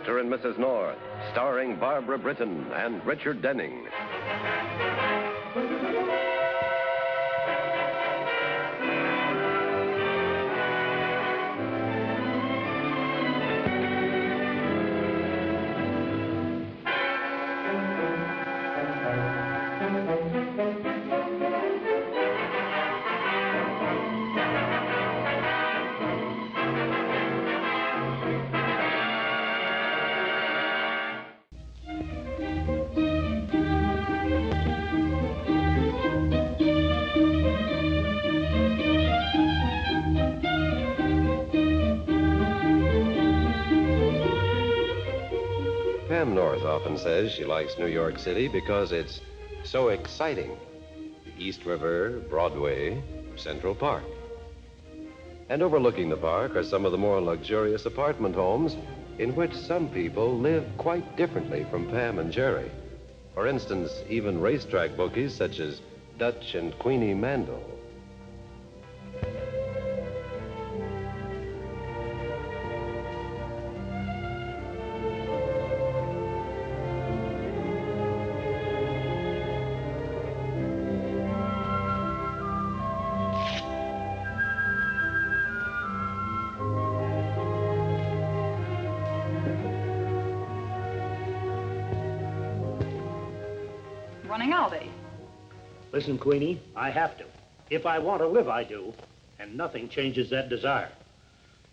Mr. and Mrs. North, starring Barbara Britton and Richard Denning. Pam North often says she likes New York City because it's so exciting. The East River, Broadway, Central Park. And overlooking the park are some of the more luxurious apartment homes in which some people live quite differently from Pam and Jerry. For instance, even racetrack bookies such as Dutch and Queenie Mandel. Running out, eh? Listen, Queenie, I have to. If I want to live, I do. And nothing changes that desire.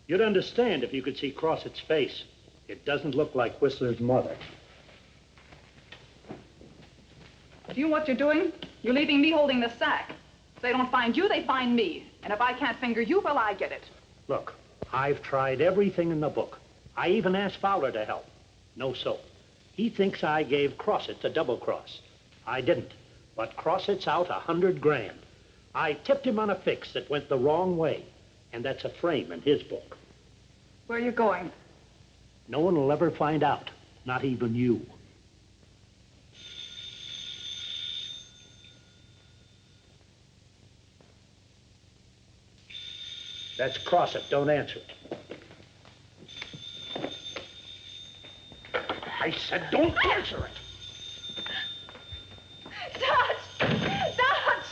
You'd understand if you could see Crossett's face. It doesn't look like Whistler's mother. Do you know what you're doing? You're leaving me holding the sack. If they don't find you, they find me. And if I can't finger you, well, I get it. Look, I've tried everything in the book. I even asked Fowler to help. No soap. He thinks I gave Crossett a double cross. I didn't, but Crossett's out $100 grand. I tipped him on a fix that went the wrong way, and that's a frame in his book. Where are you going? No one will ever find out, not even you. That's Crossett, don't answer it. I said don't answer it. Dutch! Dutch!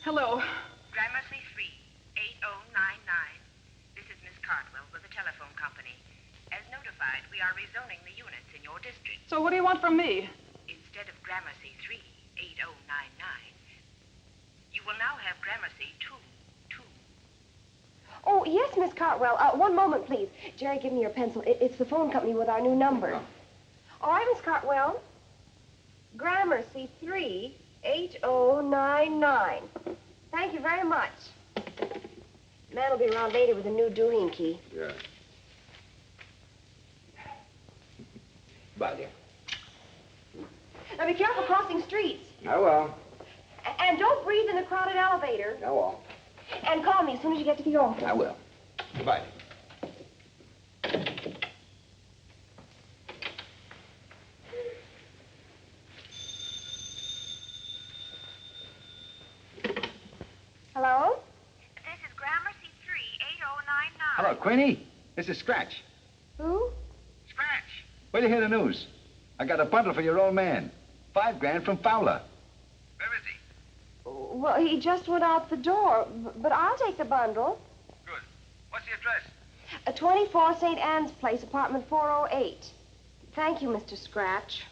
Hello. Gramercy 3, 8099. This is Miss Cartwell with the telephone company. As notified, we are rezoning the units in your district. So what do you want from me? Instead of Gramercy 3, 8099, you will now have Gramercy 2. Oh, yes, Miss Cartwell. One moment, please. Jerry, give me your pencil. It's the phone company with our new number. All right, Miss Cartwell. Gramercy 3, 8099. Thank you very much. The man will be around later with a new Dooling key. Yeah. Bye, dear. Now, be careful crossing streets. I will. And don't breathe in the crowded elevator. I won't. And call me as soon as you get to the office. I will. Goodbye. Hello? This is Gramercy 3, 8099. Hello, Queenie. This is Scratch. Who? Scratch. Wait to hear the news. I got a bundle for your old man. $5 grand from Fowler. Where is he? Well, he just went out the door, but I'll take the bundle. Good. What's the address? 24 St. Anne's Place, apartment 408. Thank you, Mr. Scratch.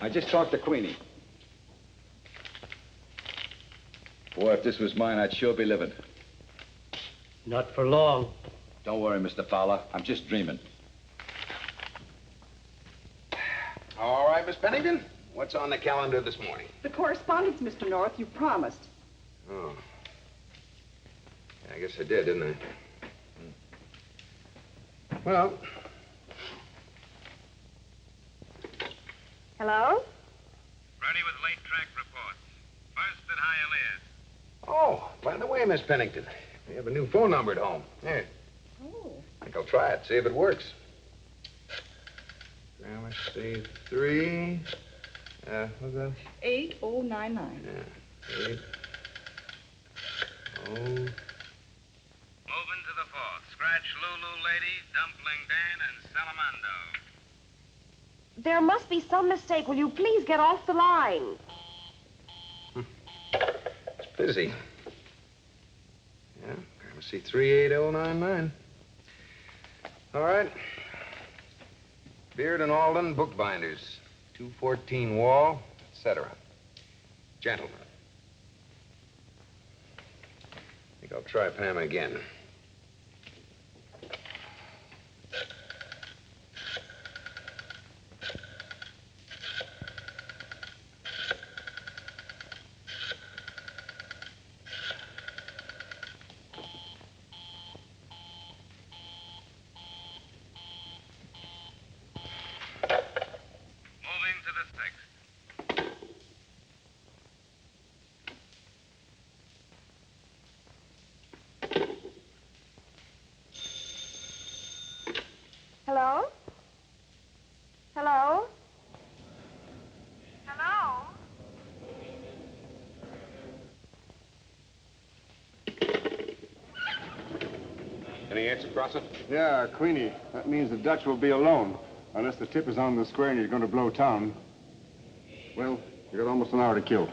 I just talked to Queenie. Boy, if this was mine, I'd sure be living. Not for long. Don't worry, Mr. Fowler. I'm just dreaming. All right, Miss Pennington. What's on the calendar this morning? The correspondence, Mr. North, you promised. Oh. I guess I did, didn't I? Well. Hello? Ready with late track reports. First at Hialeah. Oh, by the way, Miss Pennington, we have a new phone number at home. Here. Oh. I think I'll try it, see if it works. Gramercy 3. What's that? 8099. Yeah. 8. Oh. Moving to the fourth. Scratch Lulu Lady, Dumpling Dan, and Salamando. There must be some mistake. Will you please get off the line? It's busy. Yeah, Gramercy 38099. All right. Beard and Alden, bookbinders. 214 Wall, etc. Gentlemen. I think I'll try Pam again. Moving to the sixth. Hello? Hello? Hello? Any answer, Crosser? Yeah, Queenie. That means the Dutch will be alone. Unless the tip is on the square and he's going to blow town. Well, you got almost an hour to kill.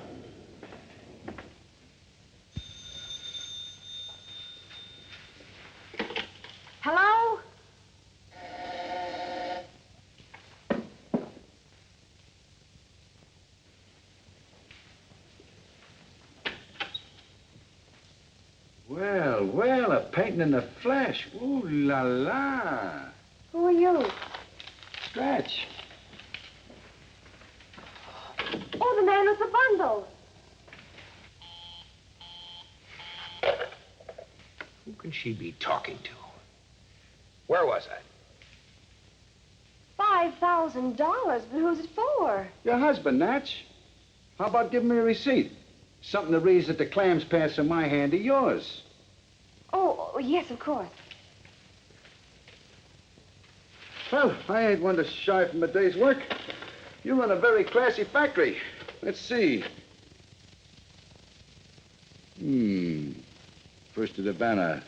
Hello? Well, well, a painting in the flesh. Ooh la la. Who are you? Scratch. Oh, the man with the bundle. Who can she be talking to? Where was I? $5,000, but who's it for? Your husband, Natch. How about giving me a receipt? Something that reads that the clams pass from my hand to yours. Oh, yes, of course. Well, I ain't one to shy from a day's work. You run a very classy factory. Let's see. First of the banner.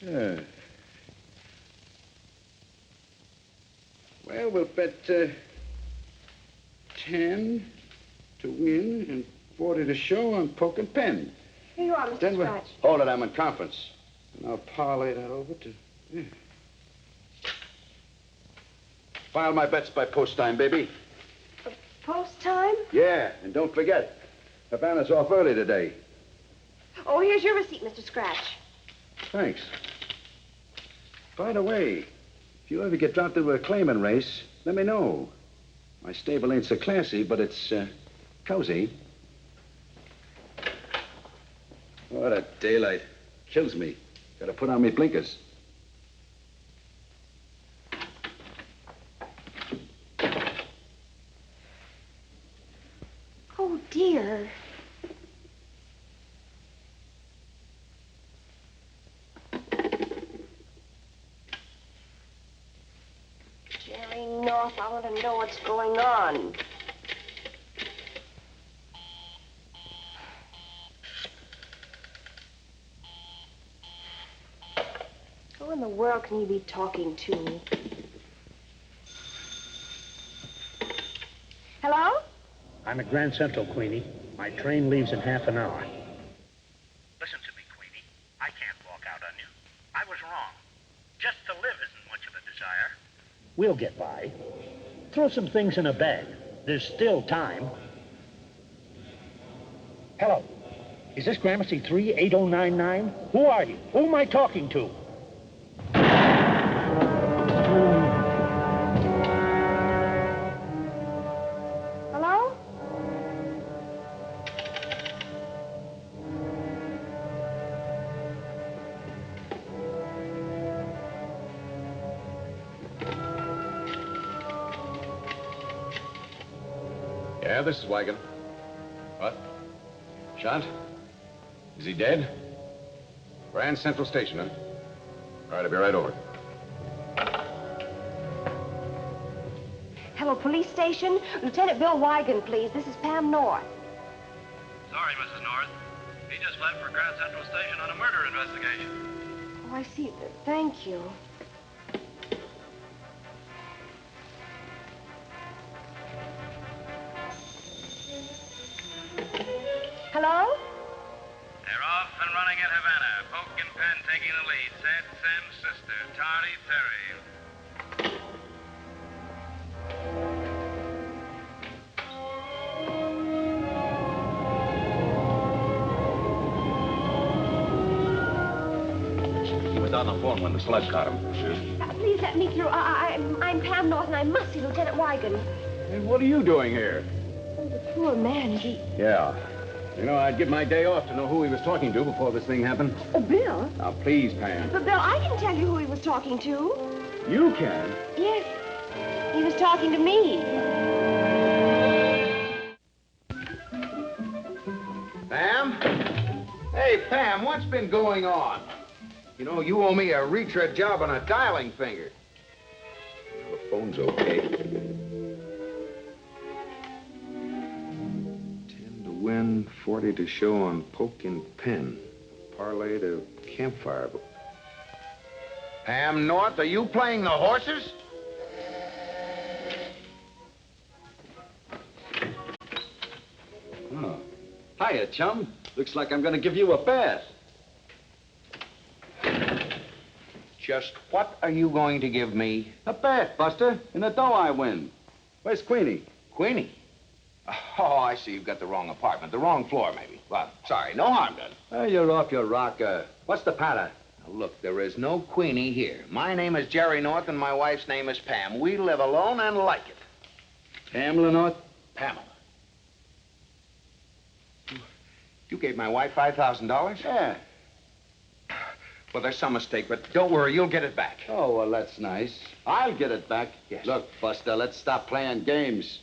Yeah. Well, we'll bet 10 to win and 40 to show on poke and pen. Here you are, Mr. Then we'll... Scratch. Hold it, I'm in conference. And I'll parlay that over to... Yeah. File my bets by post time, baby. Post time? Yeah, and don't forget, Havana's off early today. Oh, here's your receipt, Mr. Scratch. Thanks. By the way, if you ever get dropped into a claiming race, let me know. My stable ain't so classy, but it's cozy. What a daylight. Kills me. Gotta put on me blinkers. Oh, dear. Jerry North, I want to know what's going on. Who in the world can you be talking to? Hello? I'm at Grand Central, Queenie. My train leaves in half an hour. Listen to me, Queenie. I can't walk out on you. I was wrong. Just to live isn't much of a desire. We'll get by. Throw some things in a bag. There's still time. Hello. Is this Gramercy 38099? Who are you? Who am I talking to? Hello? Yeah, this is Wagon. What? Shot? Is he dead? Grand Central Station, huh? All right, I'll be right over. Hello, police station. Lieutenant Bill Wigan, please. This is Pam North. Sorry, Mrs. North. He just left for Grand Central Station on a murder investigation. Oh, I see. Thank you. Hello? They're off and running at Havana. Poke and Penn taking the lead. Sad Sam's sister, Tardy Terry. He was on the phone when the slug caught him. Please let me through. I'm Pam North, and I must see Lieutenant Wigan. Hey, what are you doing here? Oh, the poor man, Yeah. You know, I'd give my day off to know who he was talking to before this thing happened. Oh, Bill? Now, please, Pam. But, Bill, I can tell you who he was talking to. You can? Yes. He was talking to me. Pam? Hey, Pam, what's been going on? You know, you owe me a retread job on a dialing finger. The phone's okay. 10 to win, 40 to show on Poke and Pen. Parlay to Campfire. Pam North, are you playing the horses? Oh. Hiya, chum. Looks like I'm going to give you a bath. Just what are you going to give me? A bath, Buster. In the dough I win. Where's Queenie? Queenie? Oh, I see. You've got the wrong apartment. The wrong floor, maybe. Well, sorry. No harm done. Oh, you're off your rocker. What's the patter? Now, look, there is no Queenie here. My name is Jerry North, and my wife's name is Pam. We live alone and like it. Pamela North? Pamela. You gave my wife $5,000? Yeah. Well, there's some mistake, but don't worry. You'll get it back. Oh, well, that's nice. I'll get it back. Yes. Look, Buster, let's stop playing games.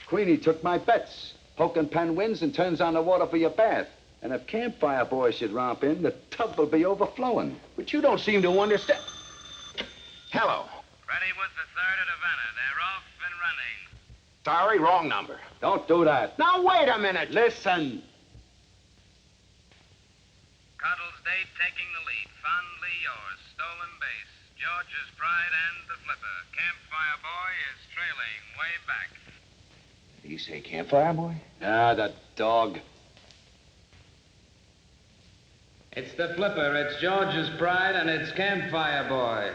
Queenie took my bets. Poke and Pen wins and turns on the water for your bath. And if Campfire Boy should romp in, the tub will be overflowing. But you don't seem to understand. Hello. Ready with the third at Havana. They're off and running. Sorry, wrong number. Don't do that. Now, wait a minute. Listen. Cuddles Date taking the lead. Fondly yours. Stolen base. George's Pride and the Flipper. Campfire Boy is trailing way back. Did he say Campfire Boy? Ah, that dog. It's the Flipper. It's George's Pride, and it's Campfire Boy.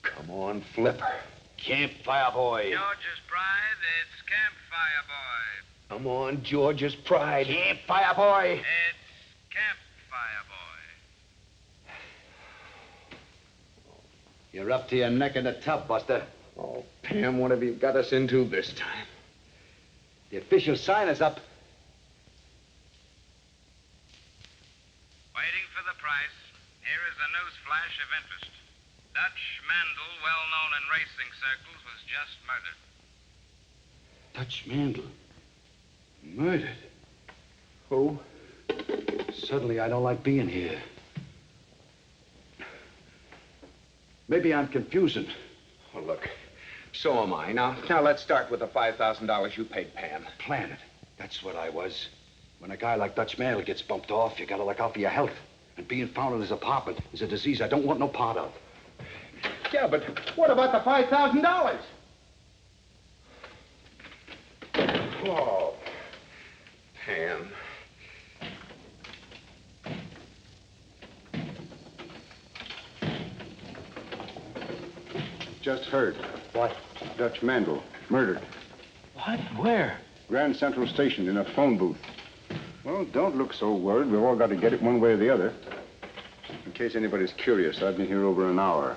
Come on, Flipper. Campfire Boy. George's Pride, it's Campfire Boy. Come on, George's Pride. Campfire Boy. It's Campfire Boy. You're up to your neck in the tub, Buster. Oh, Pam, what have you got us into this time? The official sign is up. Waiting for the price. Here is a news flash of interest. Dutch Mandel, well known in racing circles, was just murdered. Dutch Mandel. Murdered. Who? Suddenly, I don't like being here. Maybe I'm confusing. Oh, look. So am I. Now let's start with the $5,000 you paid Pam. Planet. That's what I was. When a guy like Dutch Mandel gets bumped off, you gotta look out for your health. And being found in his apartment is a disease I don't want no part of. Yeah, but what about the $5,000? Oh, Pam. Just heard. What? Dutch Mandel, murdered. What? Where? Grand Central Station in a phone booth. Well, don't look so worried. We've all got to get it one way or the other. In case anybody's curious, I've been here over an hour.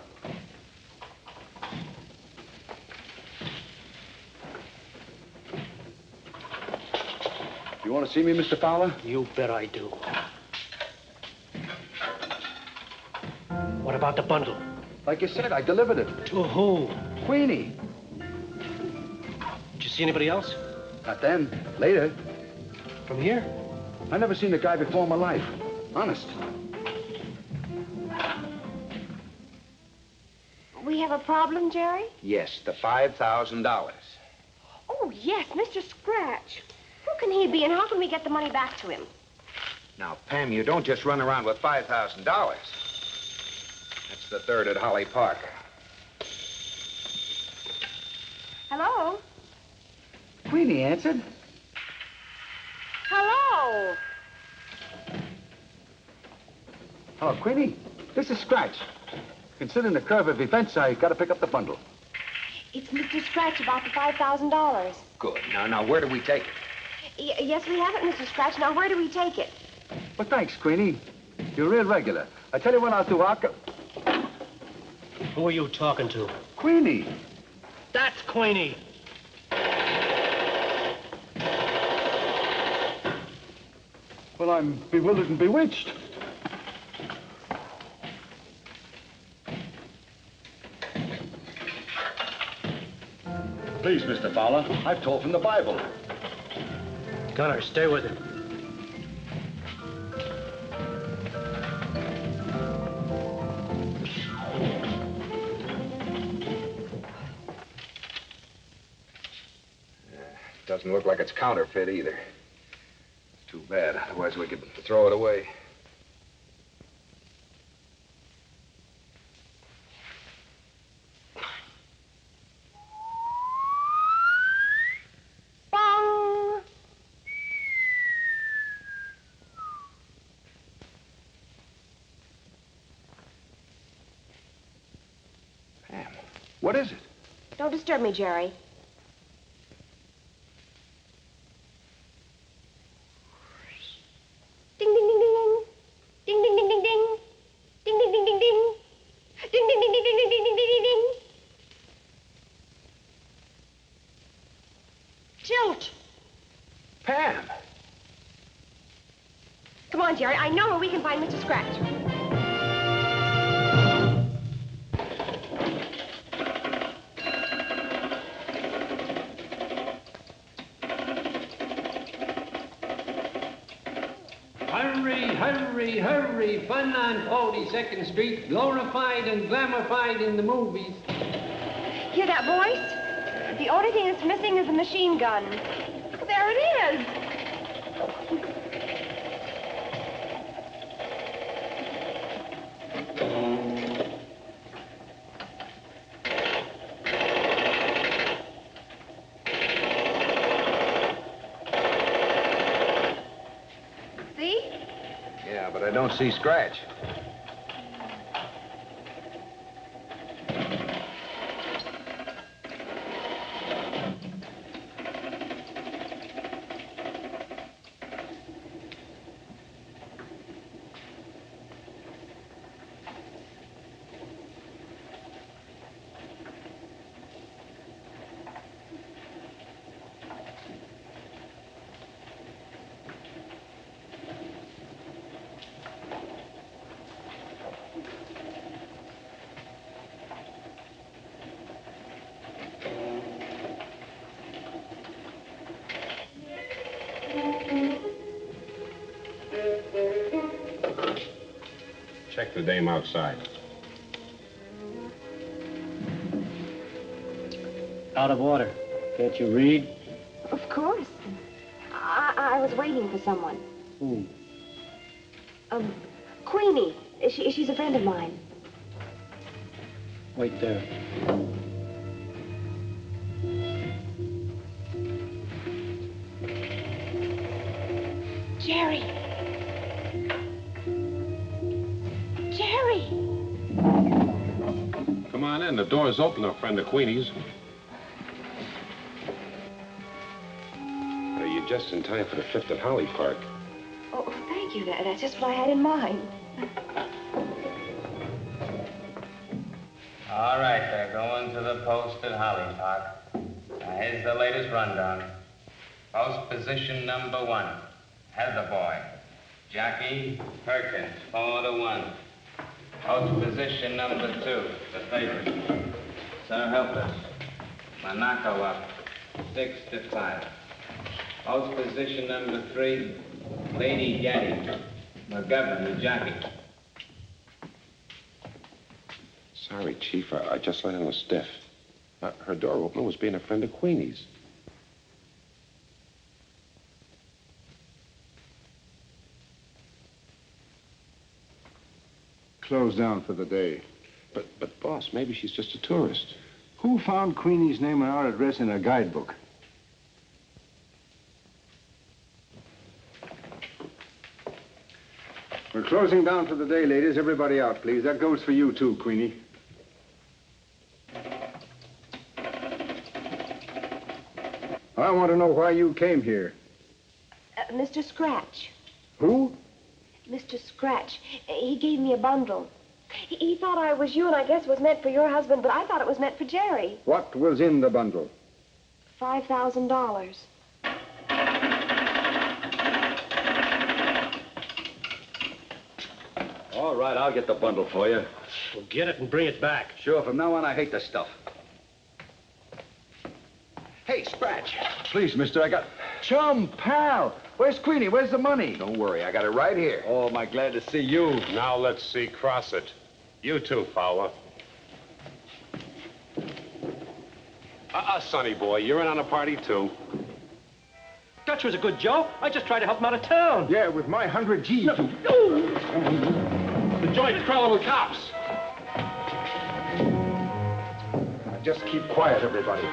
You want to see me, Mr. Fowler? You bet I do. What about the bundle? Like you said, I delivered it. To who? Queenie. Did you see anybody else? Not then. Later. From here? I never seen a guy before in my life. Honest. We have a problem, Jerry? Yes, the $5,000. Oh, yes, Mr. Scratch. Who can he be, and how can we get the money back to him? Now, Pam, you don't just run around with $5,000. That's the third at Holly Park. Hello? Queenie answered. Hello? Hello, Queenie. This is Scratch. Considering the curve of events, I gotta pick up the bundle. It's Mr. Scratch about the $5,000. Good. Now, where do we take it? Yes, we have it, Mr. Scratch. Now, where do we take it? Well, thanks, Queenie. You're real regular. I tell you what I'll do. Who are you talking to? Queenie. That's Queenie. Well, I'm bewildered and bewitched. Please, Mr. Fowler, I've told from the Bible. Gunner, stay with him. Doesn't look like it's counterfeit either. Too bad. Otherwise, we could throw it away. Bong! Pam, what is it? Don't disturb me, Jerry. Ding, ding, ding, ding, ding. Ding, ding, ding, ding, ding. Ding, ding, ding, ding, ding. Ding, ding, ding, ding, ding, ding, ding, ding, ding, ding. Tilt. Pam! Come on, Jerry. I know where we can find Mr. Scratch. Hurry, hurry, hurry. Fun on 42nd Street. Glorified and glamorified in the movies. Hear that voice? The only thing that's missing is a machine gun. There it is. See? Yeah, but I don't see Scratch. Check the dame outside. Out of order. Can't you read? Of course. I was waiting for someone. Who? Queenie. She's a friend of mine. Wait there. Jerry. Jerry. Come on in. The door's open, a friend of Queenie's. You're just in time for the 5th at Holly Park. Oh, thank you. That's just what I had in mind. All right, they're going to the post at Holly Park. Now, here's the latest rundown. Post position number 1, Heather Boy. Jackie Perkins, 4-1. Post position number 2, the favorite. Sir Helpless. Monaco up, 6-5. Post position number 3, Lady Getty. McGovern, the jockey. Sorry, Chief. I just let in a stiff. Her door opener was being a friend of Queenie's. Closed down for the day. But, boss, maybe she's just a tourist. Who found Queenie's name and our address in a guidebook? We're closing down for the day, ladies. Everybody out, please. That goes for you, too, Queenie. I want to know why you came here. Mr. Scratch. Who? Mr. Scratch. He gave me a bundle. He thought I was you, and I guess it was meant for your husband, but I thought it was meant for Jerry. What was in the bundle? $5,000. All right, I'll get the bundle for you. Well, get it and bring it back. Sure, from now on, I hate this stuff. Hey, Scratch. Please, mister, I got... Chum, pal. Where's Queenie? Where's the money? Don't worry, I got it right here. Oh, am I glad to see you. Now let's see Crossett. You too, Fowler. Sonny boy, you're in on a party, too. Dutch was a good joke. I just tried to help him out of town. Yeah, with my 100 G's. The joint's crawling with cops. Now, just keep quiet, everybody.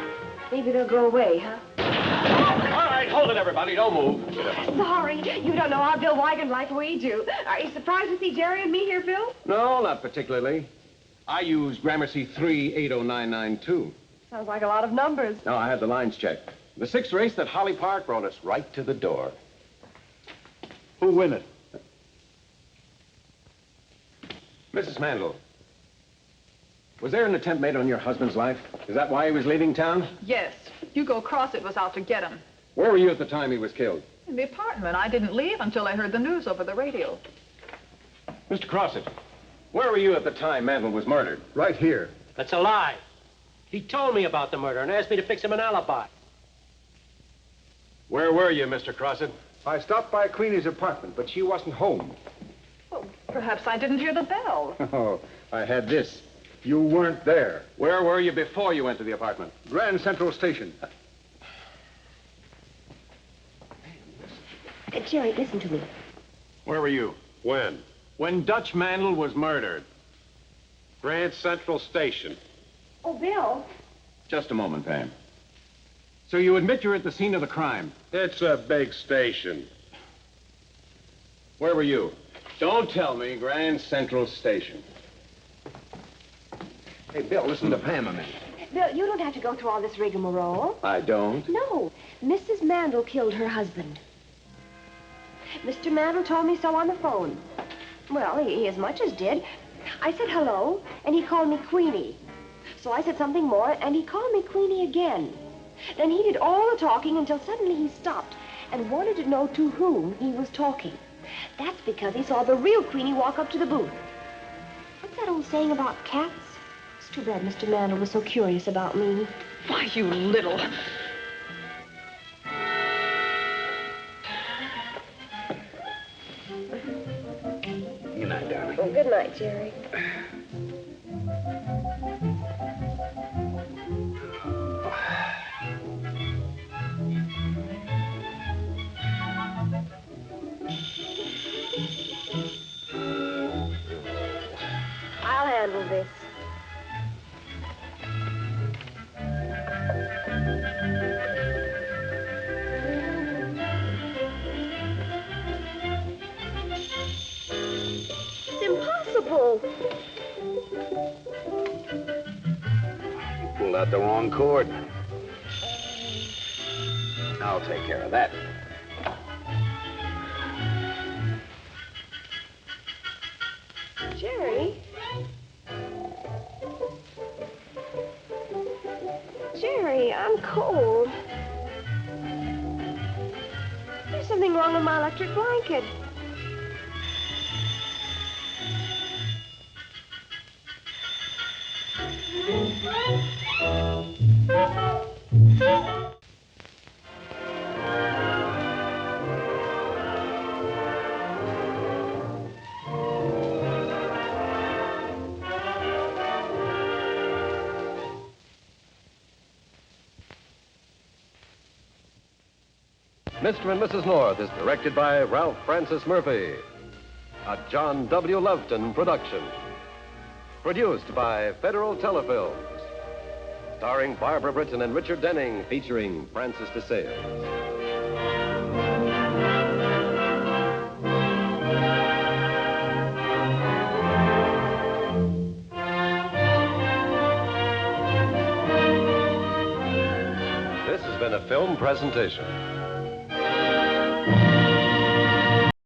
Maybe they'll go away, huh? All right, hold it, everybody. Don't move. Sorry, you don't know our Bill Wigan like we do. Are you surprised to see Jerry and me here, Bill? No, not particularly. I use Gramercy 3809992. Sounds like a lot of numbers. No, I had the lines checked. The 6th race at Holly Park brought us right to the door. Who win it? Mrs. Mandel, was there an attempt made on your husband's life? Is that why he was leaving town? Yes. Hugo Crossett was out to get him. Where were you at the time he was killed? In the apartment. I didn't leave until I heard the news over the radio. Mr. Crossett, where were you at the time Mandel was murdered? Right here. That's a lie. He told me about the murder and asked me to fix him an alibi. Where were you, Mr. Crossett? I stopped by Queenie's apartment, but she wasn't home. Well, perhaps I didn't hear the bell. Oh, I had this. You weren't there. Where were you before you went to the apartment? Grand Central Station. Jerry, listen to me. Where were you? When? When Dutch Mandel was murdered. Grand Central Station. Oh, Bill. Just a moment, Pam. So you admit you're at the scene of the crime? It's a big station. Where were you? Don't tell me. Grand Central Station. Hey, Bill, listen to Pam a minute. Bill, you don't have to go through all this rigmarole. I don't. No. Mrs. Mandel killed her husband. Mr. Mandel told me so on the phone. Well, he as much as did. I said hello, and he called me Queenie. So I said something more, and he called me Queenie again. Then he did all the talking until suddenly he stopped and wanted to know to whom he was talking. That's because he saw the real Queenie walk up to the booth. What's that old saying about cats? It's too bad Mr. Mandel was so curious about me. Why, you little... Good night, darling. Oh, good night, Jerry. I'll handle this. It's impossible. You pulled out the wrong cord. I'll take care of that. Jerry? Jerry, I'm cold. There's something wrong with my electric blanket. Mr. and Mrs. North is directed by Ralph Francis Murphy. A John W. Loveton production. Produced by Federal Telefilms. Starring Barbara Britton and Richard Denning, featuring Francis DeSales. This has been a film presentation.